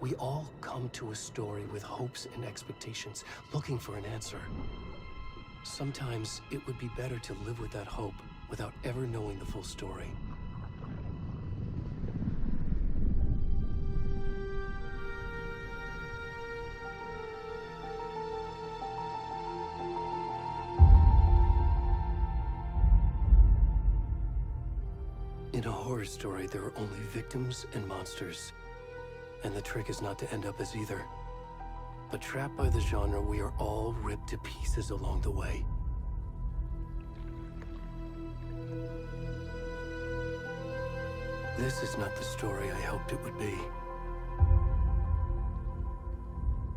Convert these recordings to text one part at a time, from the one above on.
We all come to a story with hopes and expectations, looking for an answer. Sometimes it would be better to live with that hope without ever knowing the full story. In a horror story, there are only victims and monsters. And the trick is not to end up as either. But trapped by the genre, we are all ripped to pieces along the way. This is not the story I hoped it would be.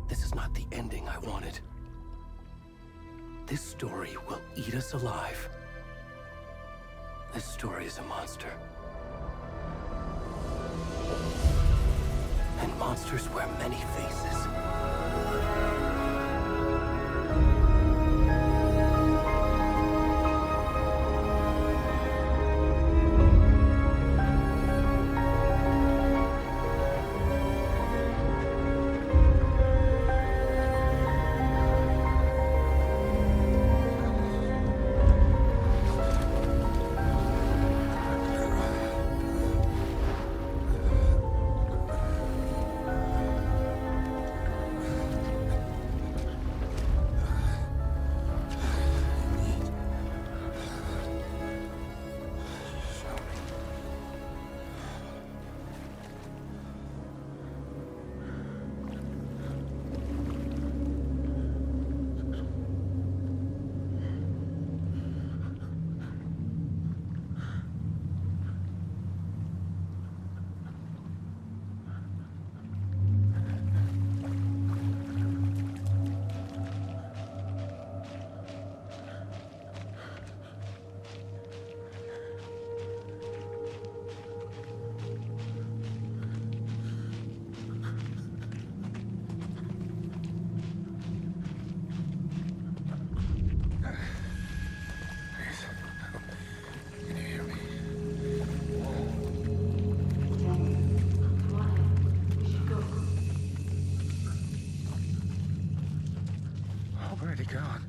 This is not the ending I wanted. This story will eat us alive. This story is a monster. And monsters wear many faces. Already gone.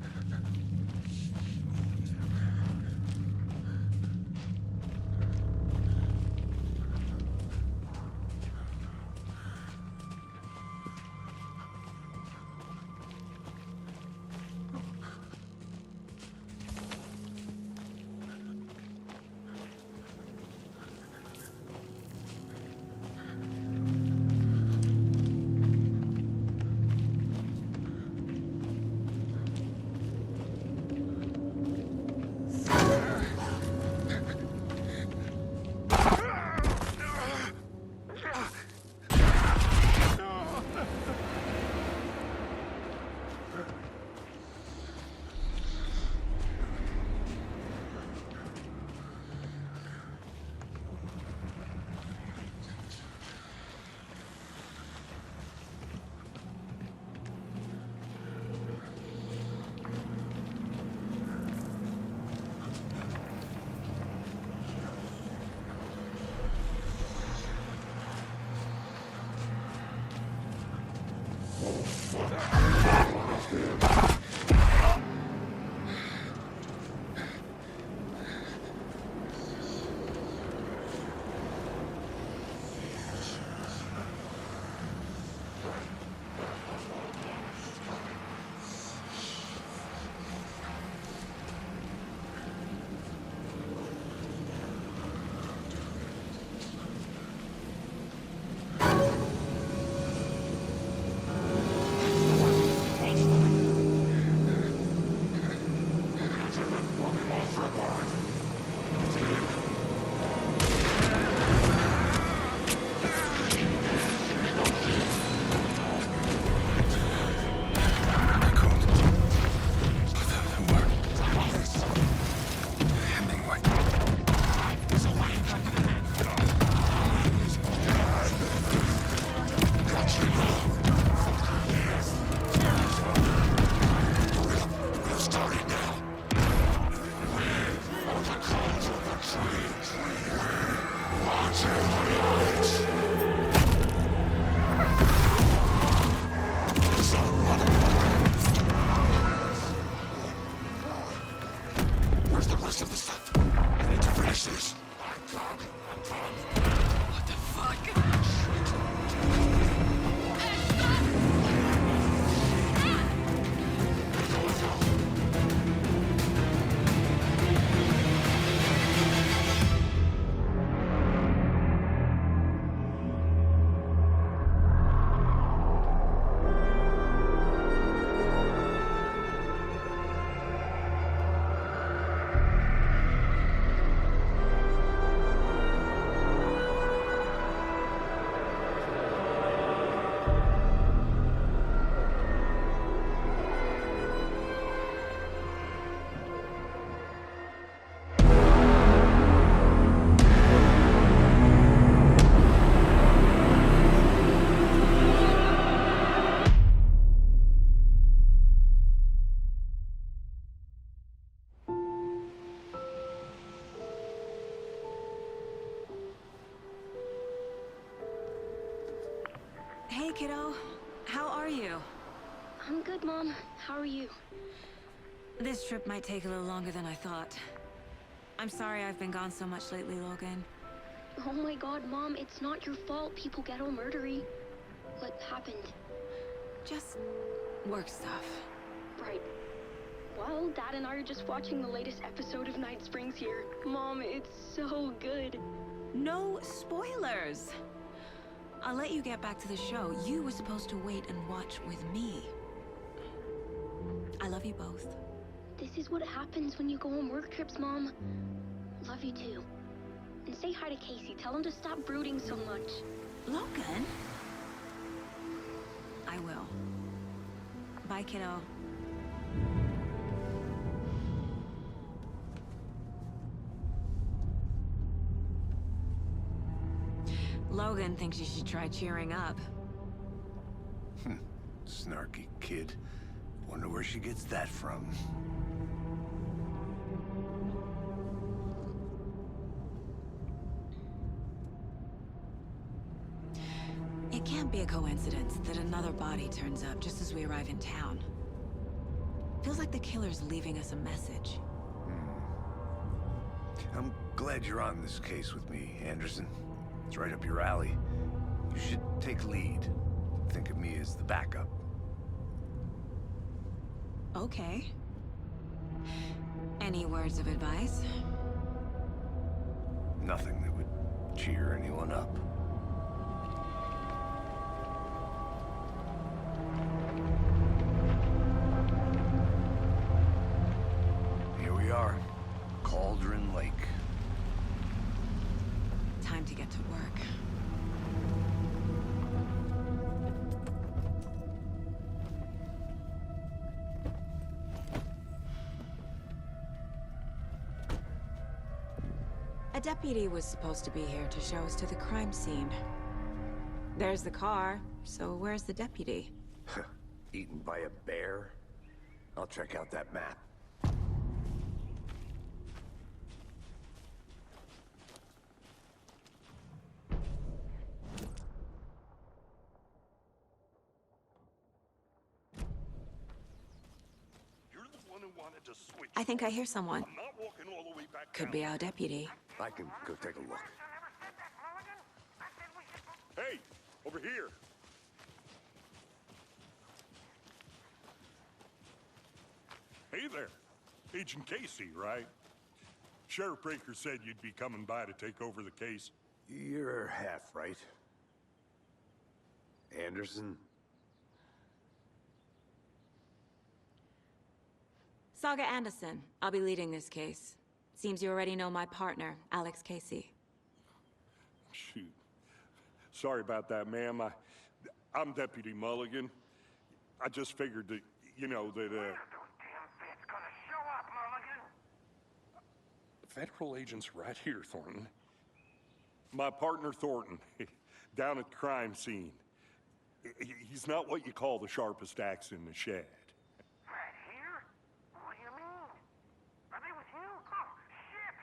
Where's the rest of the stuff? I need to finish this. What the fuck? Hey, kiddo. How are you? I'm good, Mom. How are you? This trip might take a little longer than I thought. I'm sorry I've been gone so much lately, Logan. Oh my god, Mom, it's not your fault people get all murdery. What happened? Just work stuff. Right. Well, Dad and I are just watching the latest episode of Night Springs here. Mom, it's so good. No spoilers! I'll let you get back to the show. You were supposed to wait and watch with me. I love you both. This is what happens when you go on work trips, Mom. Love you too. And say hi to Casey. Tell him to stop brooding so much. Logan? I will. Bye, kiddo. Logan thinks you should try cheering up. Snarky kid. Wonder where she gets that from. It can't be a coincidence that another body turns up just as we arrive in town. Feels like the killer's leaving us a message. I'm glad you're on this case with me, Anderson. It's right up your alley. You should take lead. Think of me as the backup. Okay. Any words of advice? Nothing that would cheer anyone up. Here we are. Cauldron Lake. Time to get to work. A deputy was supposed to be here to show us to the crime scene. There's the car, so where's the deputy? Eaten by a bear? I'll check out that map. I think I hear someone. I'm not walking all the way back Could down. be our deputy. I can go take a look. Hey, over here. Hey there. Agent Casey, right? Sheriff Breaker said you'd be coming by to take over the case. You're half right. Anderson? Saga Anderson. I'll be leading this case. Seems you already know my partner, Alex Casey. Shoot. Sorry about that, ma'am. I'm Deputy Mulligan. I just figured that, you know, that, Federal agents right here, Thornton. My partner, Thornton, down at the crime scene. He's not what you call the sharpest axe in the shed. Right here? What do you mean? Are they with you? Oh, shit!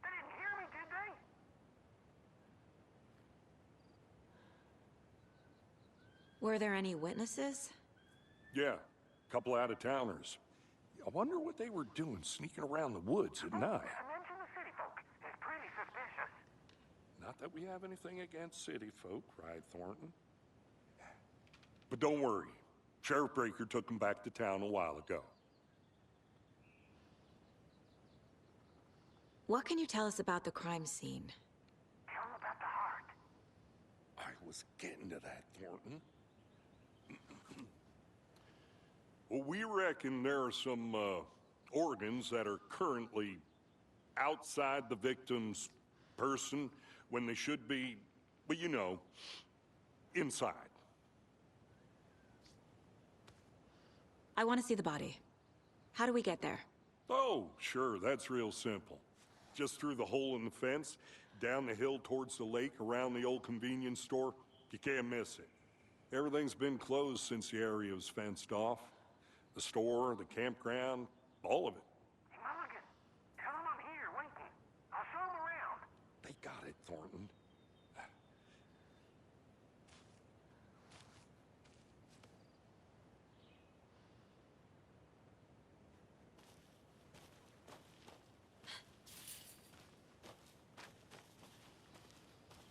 They didn't hear me, did they? Were there any witnesses? Yeah, a couple out-of-towners. I wonder what they were doing sneaking around the woods at night. Mention the city folk. It's pretty suspicious. Not that we have anything against city folk, cried Thornton. But don't worry. Sheriff Breaker took them back to town a while ago. What can you tell us about the crime scene? Tell them about the heart. I was getting to that, Thornton. Well, we reckon there are some organs that are currently outside the victim's person when they should be, well, you know, inside. I want to see the body. How do we get there? Oh, sure, that's real simple. Just through the hole in the fence, down the hill towards the lake, around the old convenience store. You can't miss it. Everything's been closed since the area was fenced off. The store, the campground, all of it. Hey, Mulligan, tell them I'm here waiting. I'll show them around. They got it, Thornton.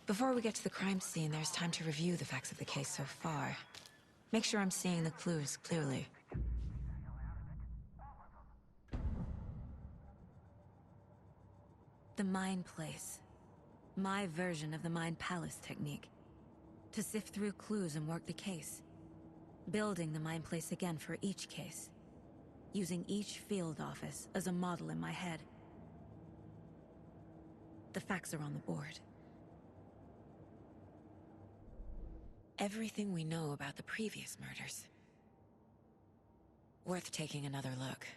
Before we get to the crime scene, there's time to review the facts of the case so far. Make sure I'm seeing the clues clearly. The Mind Place. My version of the Mind Palace technique. To sift through clues and work the case. Building the Mind Place again for each case. Using each field office as a model in my head. The facts are on the board. Everything we know about the previous murders. Worth taking another look.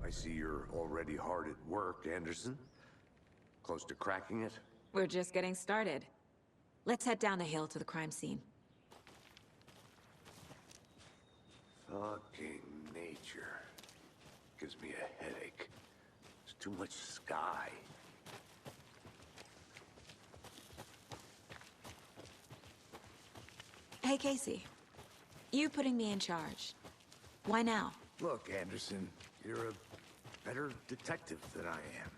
I see you're already hard at work, Anderson. Close to cracking it? We're just getting started. Let's head down the hill to the crime scene. Fucking nature. Gives me a headache. There's too much sky. Hey, Casey. You putting me in charge. Why now? Look, Anderson, you're a better detective than I am.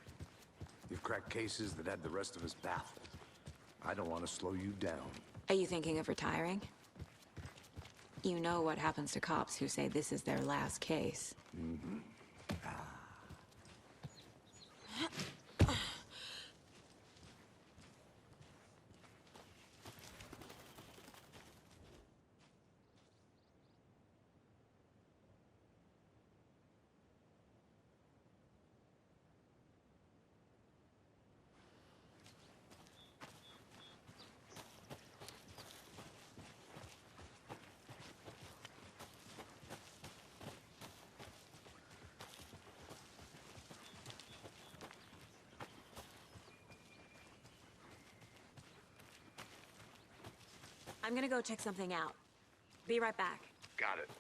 You've cracked cases that had the rest of us baffled. I don't want to slow you down. Are you thinking of retiring? You know what happens to cops who say this is their last case. Mm-hmm. I'm gonna go check something out. Be right back. Got it.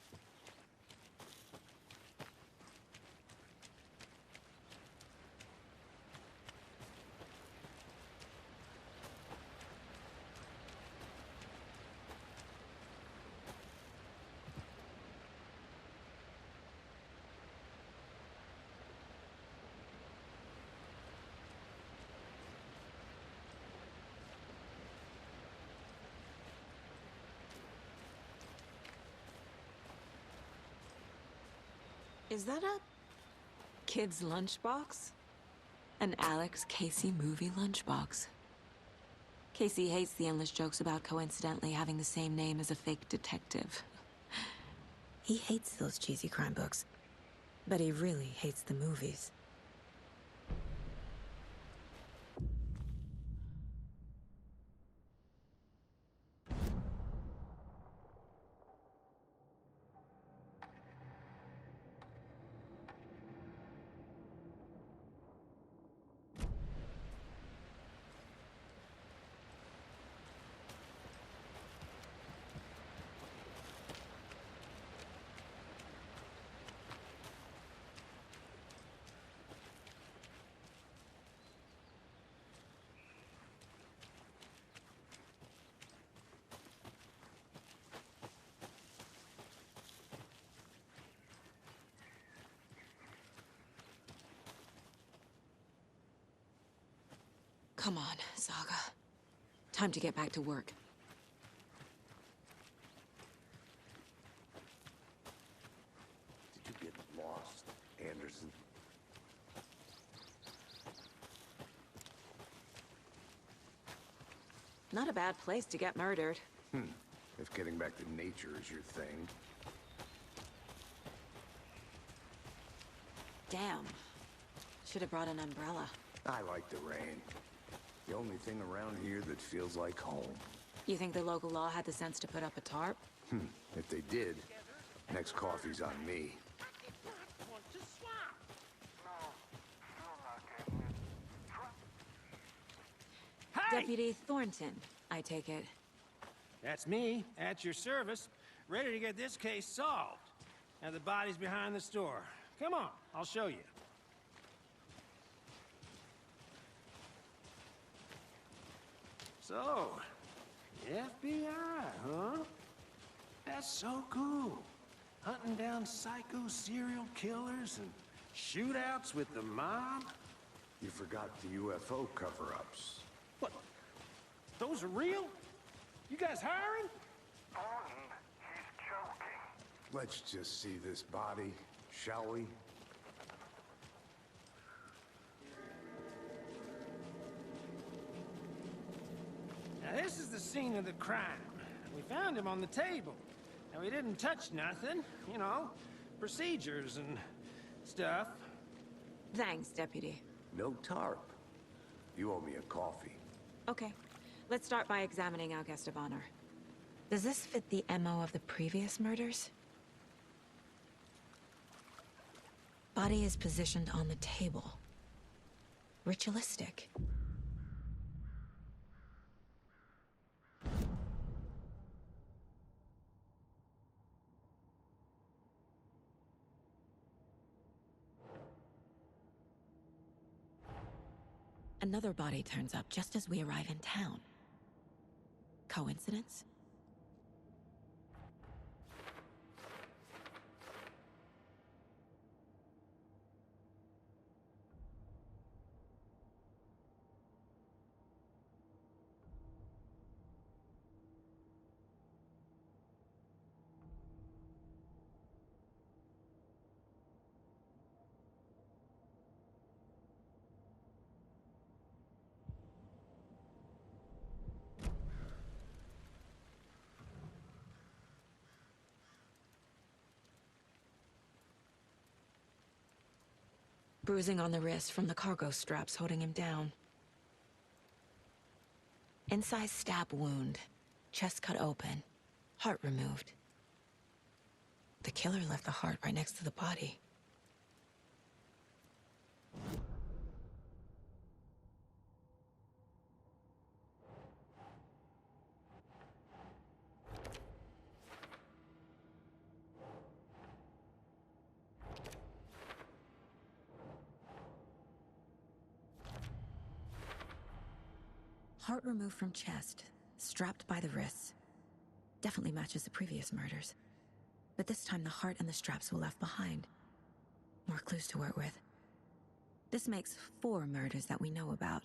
Is that a kid's lunchbox? An Alex Casey movie lunchbox. Casey hates the endless jokes about coincidentally having the same name as a fake detective. He hates those cheesy crime books, but he really hates the movies. Come on, Saga. Time to get back to work. Did you get lost, Anderson? Not a bad place to get murdered. If getting back to nature is your thing. Damn. Should have brought an umbrella. I like the rain. The only thing around here that feels like home. You think the local law had the sense to put up a tarp? If they did, next coffee's on me. Hey! Deputy Thornton, I take it. That's me, at your service, ready to get this case solved. Now the body's behind the store. Come on, I'll show you. So, the FBI, huh? That's so cool. Hunting down psycho serial killers and shootouts with the mob. You forgot the UFO cover-ups. What? Those are real? You guys hiring? Thornton, he's joking. Let's just see this body, shall we? Now this is the scene of the crime. We found him on the table. Now we didn't touch nothing, you know, procedures and stuff. Thanks, Deputy. No tarp. You owe me a coffee. Okay. Let's start by examining our guest of honor. Does this fit the MO of the previous murders? Body is positioned on the table. Ritualistic. Another body turns up just as we arrive in town. Coincidence? Bruising on the wrist from the cargo straps holding him down. Incised stab wound, chest cut open, heart removed. The killer left the heart right next to the body. Heart removed from chest, strapped by the wrists. Definitely matches the previous murders. But this time the heart and the straps were left behind. More clues to work with. This makes 4 murders that we know about.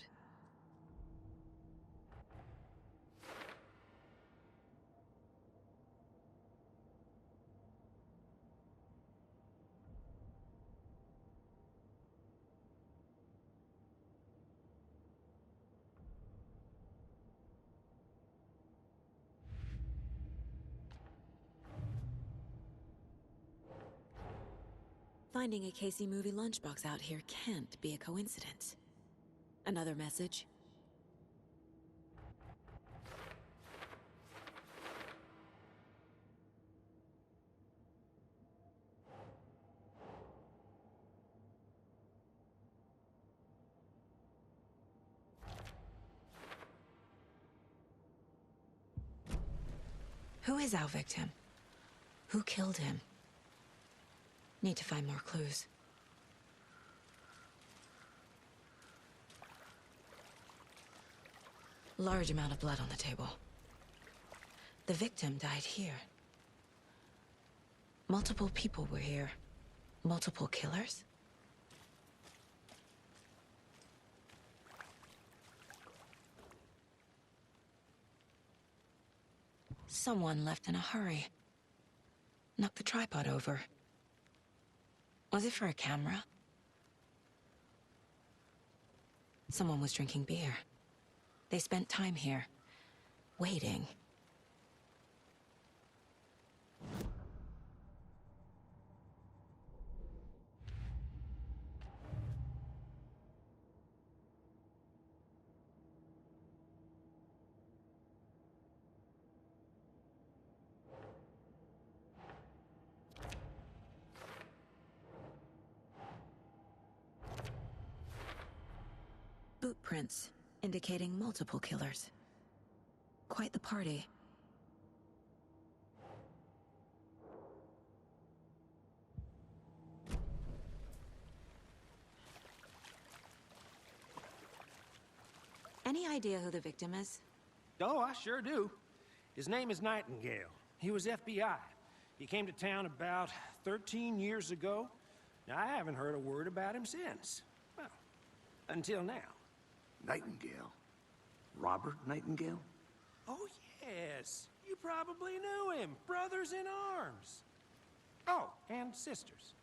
Finding a Casey movie lunchbox out here can't be a coincidence. Another message? Who is our victim? Who killed him? Need to find more clues. Large amount of blood on the table. The victim died here. Multiple people were here. Multiple killers? Someone left in a hurry. Knocked the tripod over. Was it for a camera? Someone was drinking beer. They spent time here, waiting. Boot prints, indicating multiple killers. Quite the party. Any idea who the victim is? Oh, I sure do. His name is Nightingale. He was FBI. He came to town about 13 years ago. Now, I haven't heard a word about him since. Well, until now. Nightingale? Robert Nightingale? Oh, yes. You probably knew him. Brothers in arms. Oh, and sisters.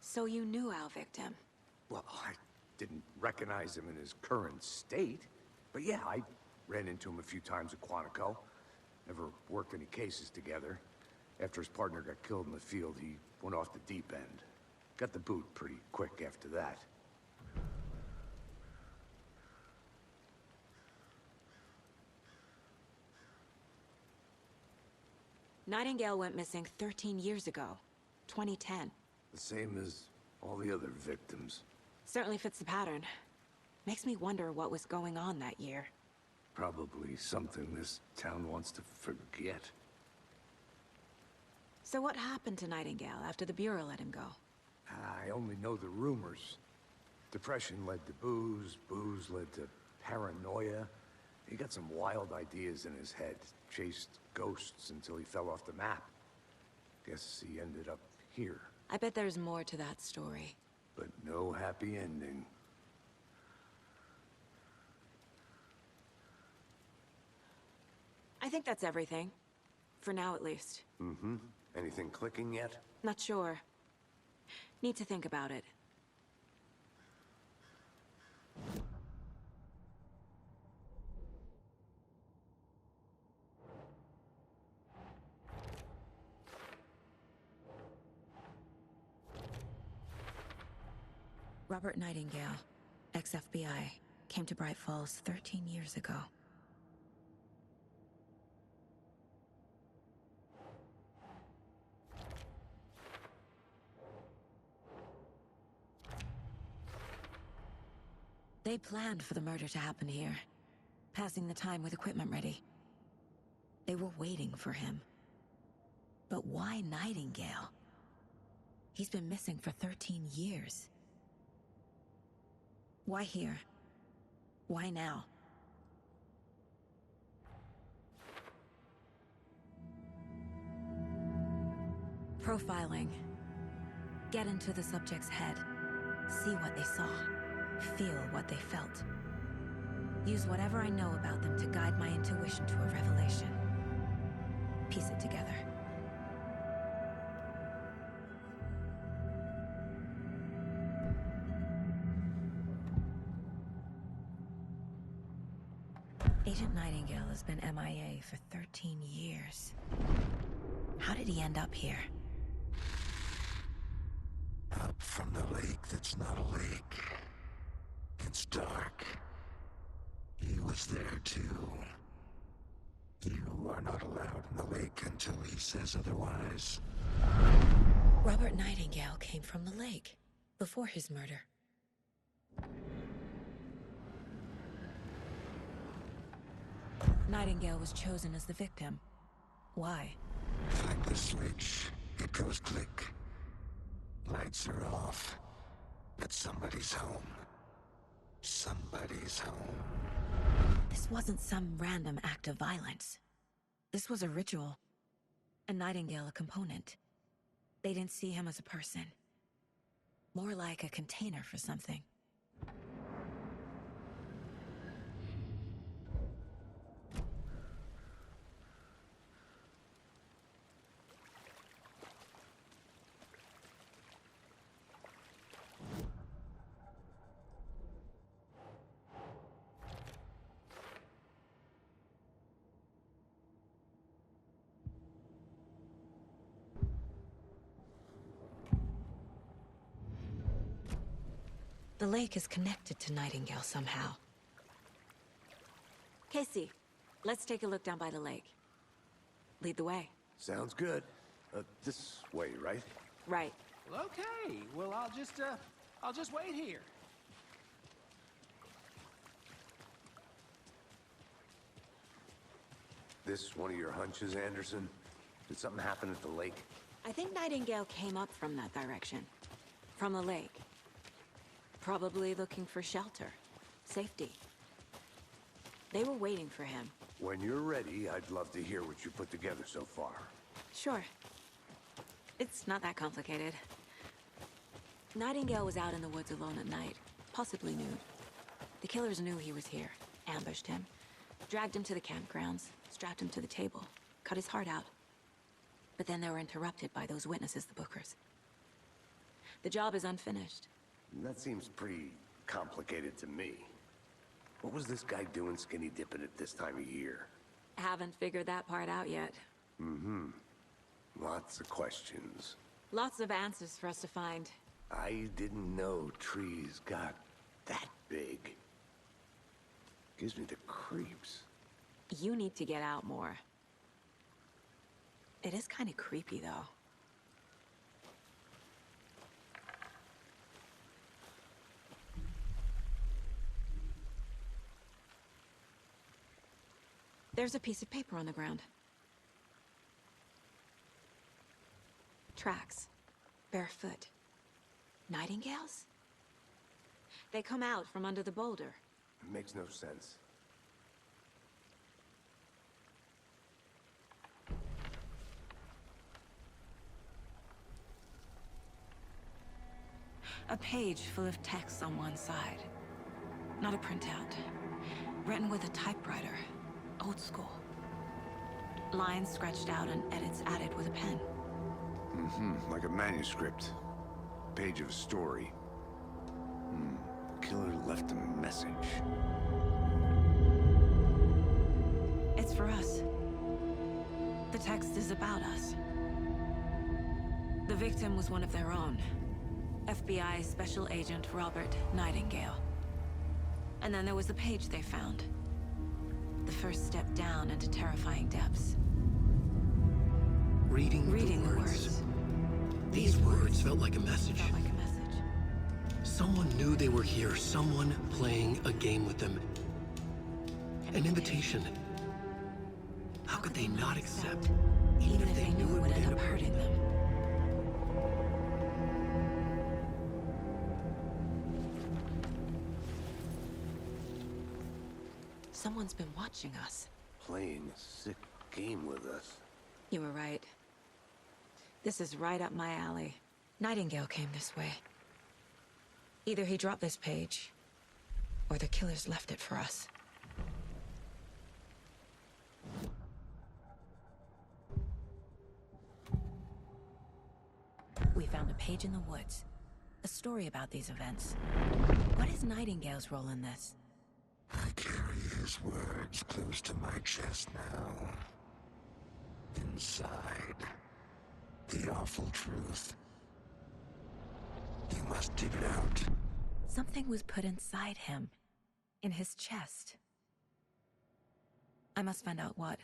So you knew our victim? Well, I didn't recognize him in his current state. But yeah, I ran into him a few times at Quantico. Never worked any cases together. After his partner got killed in the field, he went off the deep end. Got the boot pretty quick after that. Nightingale went missing 13 years ago, 2010. The same as all the other victims. Certainly fits the pattern. Makes me wonder what was going on that year. Probably something this town wants to forget. So what happened to Nightingale after the Bureau let him go? I only know the rumors. Depression led to booze, booze led to paranoia. He got some wild ideas in his head, chased ghosts until he fell off the map. Guess he ended up here, I bet there's more to that story. but no happy ending. I think that's everything. For now, at least. Mm-hmm. Anything clicking yet? Not sure. Need to think about it. Robert Nightingale, ex-FBI, came to Bright Falls 13 years ago. They planned for the murder to happen here, passing the time with equipment ready. They were waiting for him. But why Nightingale? He's been missing for 13 years. Why here? Why now? Profiling. Get into the subject's head. See what they saw. Feel what they felt. Use whatever I know about them to guide my intuition to a revelation. Piece it together. Agent Nightingale has been MIA for 13 years. How did he end up here? Up from the lake that's not a lake. It's dark. He was there too. You are not allowed in the lake until he says otherwise. Robert Nightingale came from the lake, before his murder. Nightingale was chosen as the victim. Why? Flick the switch. It goes click. Lights are off. But somebody's home. Somebody's home. This wasn't some random act of violence. This was a ritual. And Nightingale a component. They didn't see him as a person. More like a container for something. The lake is connected to Nightingale somehow. Casey, let's take a look down by the lake. Lead the way. Sounds good. This way, right? Right. Well, okay. Well, I'll just wait here. This one of your hunches, Anderson? Did something happen at the lake? I think Nightingale came up from that direction. From the lake. Probably looking for shelter. Safety. They were waiting for him. When you're ready, I'd love to hear what you put together so far. Sure. It's not that complicated. Nightingale was out in the woods alone at night, possibly nude. The killers knew he was here, ambushed him, dragged him to the campgrounds, strapped him to the table, cut his heart out. But then they were interrupted by those witnesses, the Bookers. The job is unfinished. That seems pretty complicated to me. What was this guy doing skinny dipping at this time of year? Haven't figured that part out yet. Lots of questions. Lots of answers for us to find. I didn't know trees got that big. Gives me the creeps. You need to get out more. It is kind of creepy, though. There's a piece of paper on the ground. Tracks. Barefoot. Nightingales? They come out from under the boulder. Makes no sense. A page full of text on one side. Not a printout. Written with a typewriter. Old school. Lines scratched out and edits added with a pen. Like a manuscript. Page of a story. The killer left a message. It's for us. The text is about us. The victim was one of their own. FBI Special Agent Robert Nightingale. And then there was the page they found. The first step down into terrifying depths. Reading the words. These words felt like a message. Felt like a message. Someone knew they were here, someone playing a game with them. An invitation. How could they not accept, even if they knew it would end up hurting them? Someone's been watching us. Playing a sick game with us. You were right. This is right up my alley. Nightingale came this way. Either he dropped this page, or the killers left it for us. We found a page in the woods. A story about these events. What is Nightingale's role in this? I carry his words close to my chest now. Inside, The awful truth. You must dig it out. Something was put inside him. In his chest. I must find out what.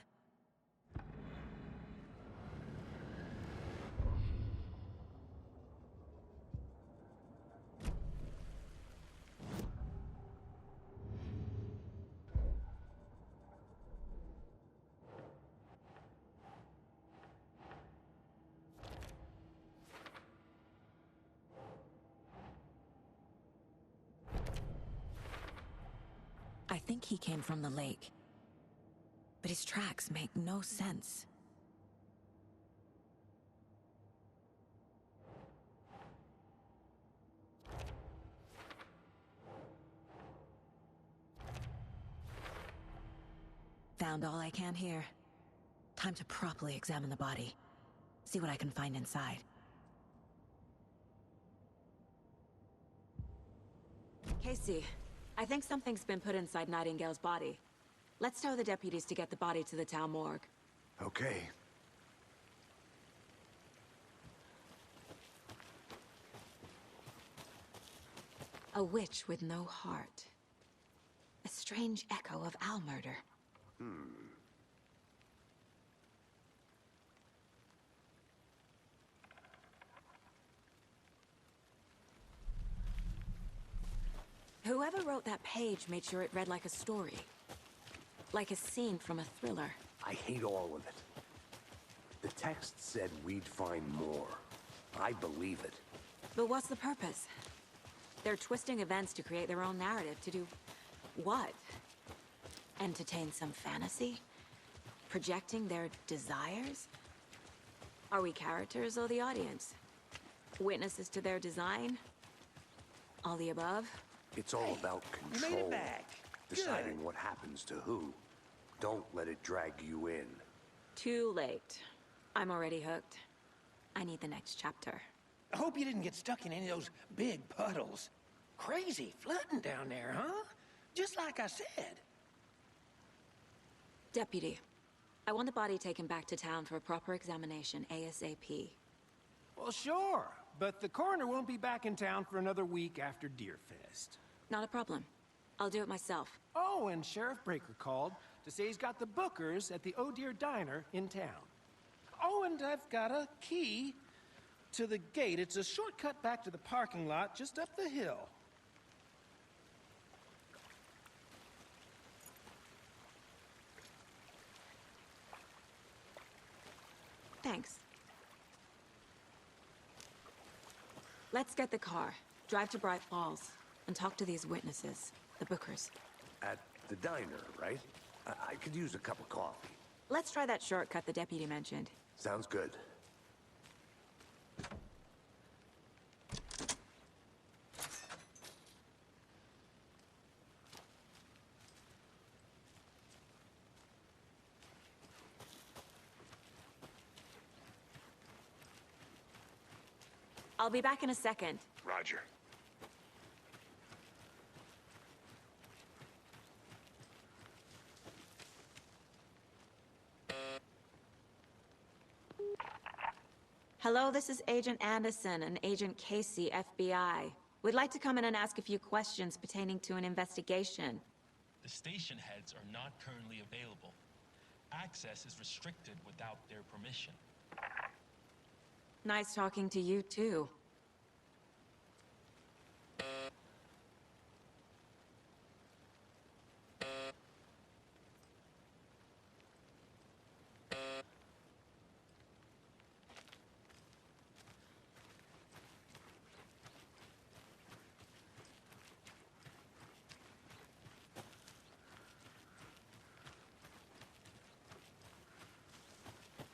I think he came from the lake. But his tracks make no sense. Found all I can here. Time to properly examine the body. See what I can find inside. Casey, I think something's been put inside Nightingale's body. Let's tell the deputies to get the body to the town morgue. Okay. A witch with no heart. A strange echo of owl murder. Whoever wrote that page made sure it read like a story. Like a scene from a thriller. I hate all of it. The text said we'd find more. I believe it. But what's the purpose? They're twisting events to create their own narrative to do... what? Entertain some fantasy? Projecting their desires? Are we characters or the audience? Witnesses to their design? All the above? It's all about You control. made it back. Deciding Good. what happens to who. Don't let it drag you in. Too late. I'm already hooked. I need the next chapter. I hope you didn't get stuck in any of those big puddles. Crazy flooding down there, huh? Just like I said. Deputy, I want the body taken back to town for a proper examination ASAP. Well, sure. But the coroner won't be back in town for another week after Deerfest. Not a problem. I'll do it myself. Oh, and Sheriff Breaker called to say he's got the bookers at the Oh Dear Diner in town. Oh, and I've got a key to the gate. It's a shortcut back to the parking lot just up the hill. Thanks. Let's get the car, drive to Bright Falls, and talk to these witnesses, the bookers. At the diner, right? I could use a cup of coffee. Let's try that shortcut the deputy mentioned. Sounds good. I'll be back in a second. Roger. Hello, this is Agent Anderson and Agent Casey, FBI. We'd like to come in and ask a few questions pertaining to an investigation. The station heads are not currently available. Access is restricted without their permission. Nice talking to you, too.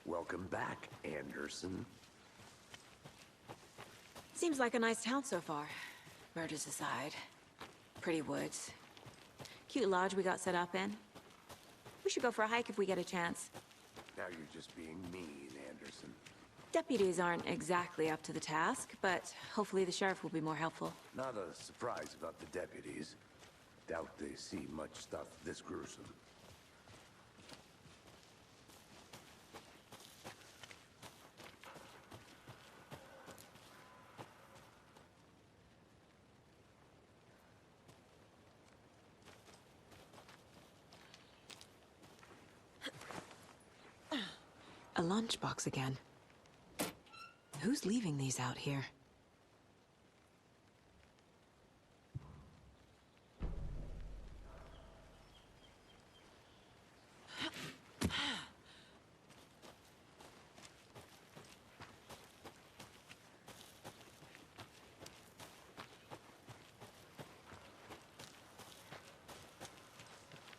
Welcome back, Anderson. Seems like a nice town so far. Murders aside. Pretty woods. Cute lodge we got set up in. We should go for a hike if we get a chance. Now you're just being mean, Anderson. Deputies aren't exactly up to the task, but hopefully the sheriff will be more helpful. Not a surprise about the deputies. Doubt they see much stuff this gruesome. lunchbox again. Who's leaving these out here?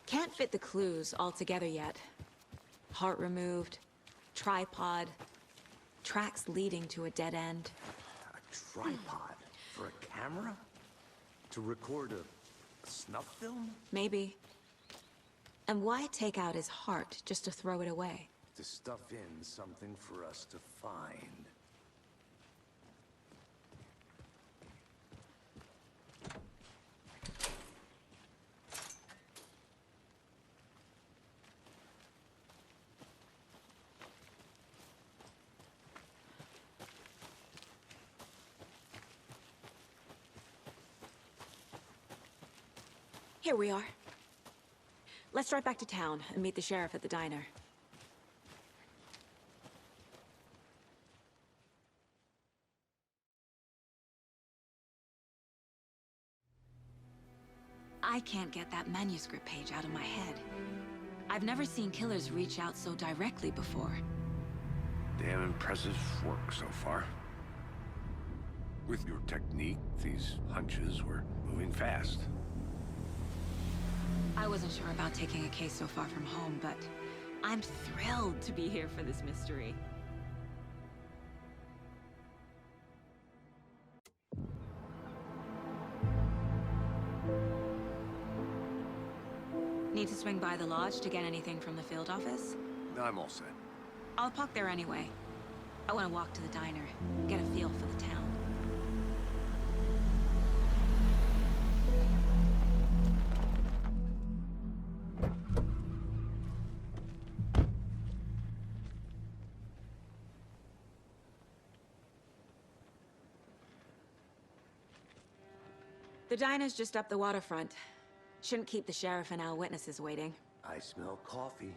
Can't fit the clues all together yet. Heart removed, tripod, tracks leading to a dead end. A tripod? For a camera? To record a snuff film? Maybe. And why take out his heart just to throw it away? To stuff in something for us to find. Here we are. Let's drive back to town and meet the sheriff at the diner. I can't get that manuscript page out of my head. I've never seen killers reach out so directly before. Damn impressive work so far. With your technique, these hunches were moving fast. I wasn't sure about taking a case so far from home, but I'm thrilled to be here for this mystery. Need to swing by the lodge to get anything from the field office? I'm all set. I'll park there anyway. I want to walk to the diner, get a feel for the town. The diner's just up the waterfront. Shouldn't keep the sheriff and our witnesses waiting. I smell coffee.